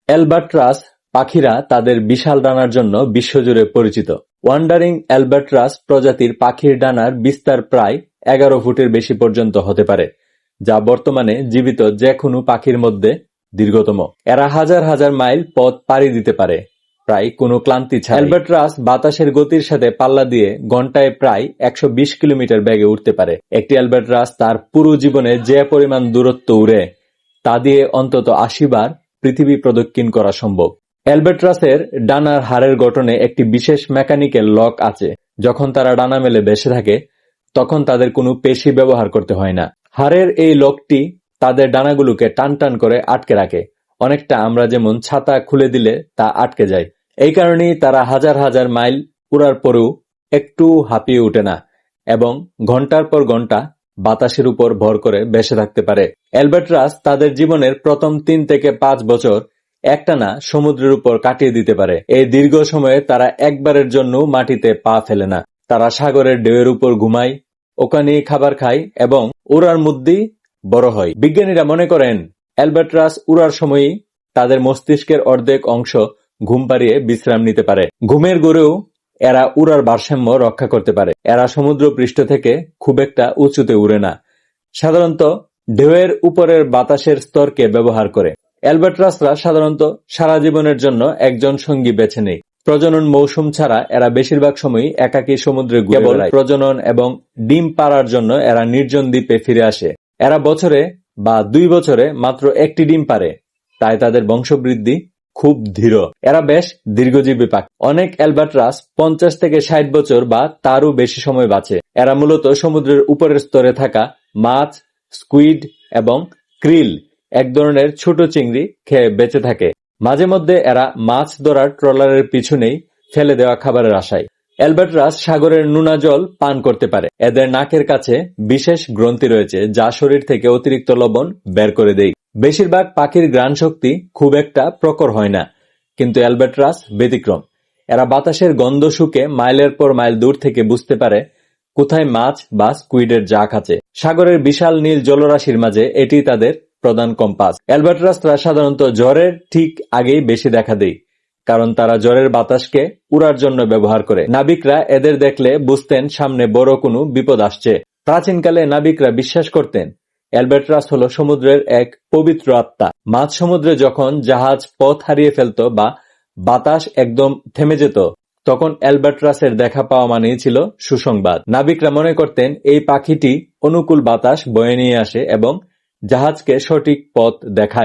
অ্যালবাট্রাস পাখিরা তাদের বিশাল ডানার জন্য বিশ্বজুড়ে পরিচিত। ওয়ান্ডারিং অ্যালবাট্রাস প্রজাতির পাখির ডানার বিস্তার প্রায় 11 ফুটের বেশি পর্যন্ত হতে পারে, যা বর্তমানে জীবিত যে কোনো পাখির মধ্যে দীর্ঘতম। এরা হাজার হাজার মাইল পথ পাড়ি দিতে পারে প্রায় কোনো ক্লান্তি ছাড়াই। অ্যালবাট্রাস বাতাসের গতির সাথে পাল্লা দিয়ে ঘন্টায় প্রায় 120 কিলোমিটার বেগে উঠতে পারে। একটি অ্যালবাট্রাস তার পুরো জীবনে যে পরিমাণ দূরত্ব উড়ে তা দিয়ে অন্তত 80 বার পৃথিবী প্রদক্ষিণ করা সম্ভব। অ্যালবাট্রাসের ডানার হাড়ের গঠনে একটি বিশেষ মেকানিক্যাল লক আছে। যখন তারা ডানা মেলে ভেসে থাকে তখন তাদের কোনো পেশি ব্যবহার করতে হয় না। হাড়ের এই লকটি তাদের ডানাগুলোকে টান টান করে আটকে রাখে, অনেকটা আমরা যেমন ছাতা খুলে দিলে তা আটকে যায়। এই কারণেই তারা হাজার হাজার মাইল উড়ার পরেও একটু হাঁপিয়ে ওঠে না এবং ঘন্টার পর ঘন্টা বাতাসের উপর ভর করে ভেসে থাকতে পারে। অ্যালবাট্রাস তাদের জীবনের প্রথম 3 থেকে 5 বছর একটানা সমুদ্রের উপর কাটিয়ে দিতে পারে। এই দীর্ঘ সময়ে তারা একবারের জন্য মাটিতে পা ফেলে না। তারা সাগরের ঢেউয়ের উপর ঘুমায়, ওখানেই খাবার খায় এবং উড়ার মধ্যেই বড় হয়। বিজ্ঞানীরা মনে করেন অ্যালবাট্রাস উড়ার সময়ই তাদের মস্তিষ্কের অর্ধেক অংশ ঘুম পাড়িয়ে বিশ্রাম নিতে পারে। ঘুমের ঘোরেও এরা উড়ার ভারসাম্য রক্ষা করতে পারে। এরা সমুদ্র পৃষ্ঠ থেকে খুব একটা উঁচুতে উড়ে না, সাধারণত ঢেউয়ের উপরের বাতাসের স্তরকে ব্যবহার করে। অ্যালবাট্রাসরা সাধারণত সারা জীবনের জন্য একজন সঙ্গী বেছে নেয়। প্রজনন মৌসুম ছাড়া এরা বেশিরভাগ সময়ই একাকী সমুদ্রে ঘুরে বেড়ায়। প্রজনন এবং ডিম পাড়ার জন্য এরা নির্জন দ্বীপে ফিরে আসে। এরা বছরে বা 2 বছরে মাত্র একটি ডিম পারে, তাই তাদের বংশবৃদ্ধি খুব ধীর। এরা বেশ দীর্ঘজীবী পাখি। অনেক অ্যালবাট্রাস 50 থেকে 60 বছর বা তারও বেশি সময় বাঁচে। এরা মূলত সমুদ্রের উপরের স্তরে থাকা মাছ, স্কুইড এবং ক্রিল, এক ধরনের ছোট চিংড়ি, খেয়ে বেঁচে থাকে। মাঝে মধ্যে এরা মাছ ধরার ট্রলারের পিছনেই ফেলে দেওয়া খাবারের আশায়। অ্যালবাট্রাস সাগরের নোনা জল পান করতে পারে। এদের নাকের কাছে বিশেষ গ্রন্থি রয়েছে যা শরীর থেকে অতিরিক্ত লবণ বের করে দেয়। বেশিরভাগ পাখির ঘ্রাণ শক্তি খুব একটা প্রখর হয় না, কিন্তু অ্যালবাট্রাস ব্যতিক্রম। এরা বাতাসের গন্ধ শুঁকে মাইলের পর মাইল দূর থেকে বুঝতে পারে কোথায় মাছ বা স্কুইডের জাক আছে। সাগরের বিশাল নীল জলরাশির মাঝে এটি তাদের প্রধান কম্পাস। অ্যালবাট্রাসরা সাধারণত ঝড়ের ঠিক আগেই বেশি দেখা দেয়, কারণ তারা ঝড়ের বাতাসকে উড়ার জন্য ব্যবহার করে। নাবিকরা এদের দেখলে বুঝতেন সামনে বড় কোনো বিপদ আসছে। প্রাচীনকালে নাবিকরা বিশ্বাস করতেন অ্যালবাট্রাস হলো সমুদ্রের এক পবিত্র আত্মা। মাঝ সমুদ্রে যখন জাহাজ পথ হারিয়ে ফেলত বা বাতাস একদম থেমে যেত, তখন অ্যালবাট্রাসের দেখা পাওয়া মানেই ছিল সুসংবাদ। নাবিকরা মনে করতেন এই পাখিটি অনুকূল বাতাস বয়ে নিয়ে আসে এবং জাহাজকে সঠিক পথ দেখায়।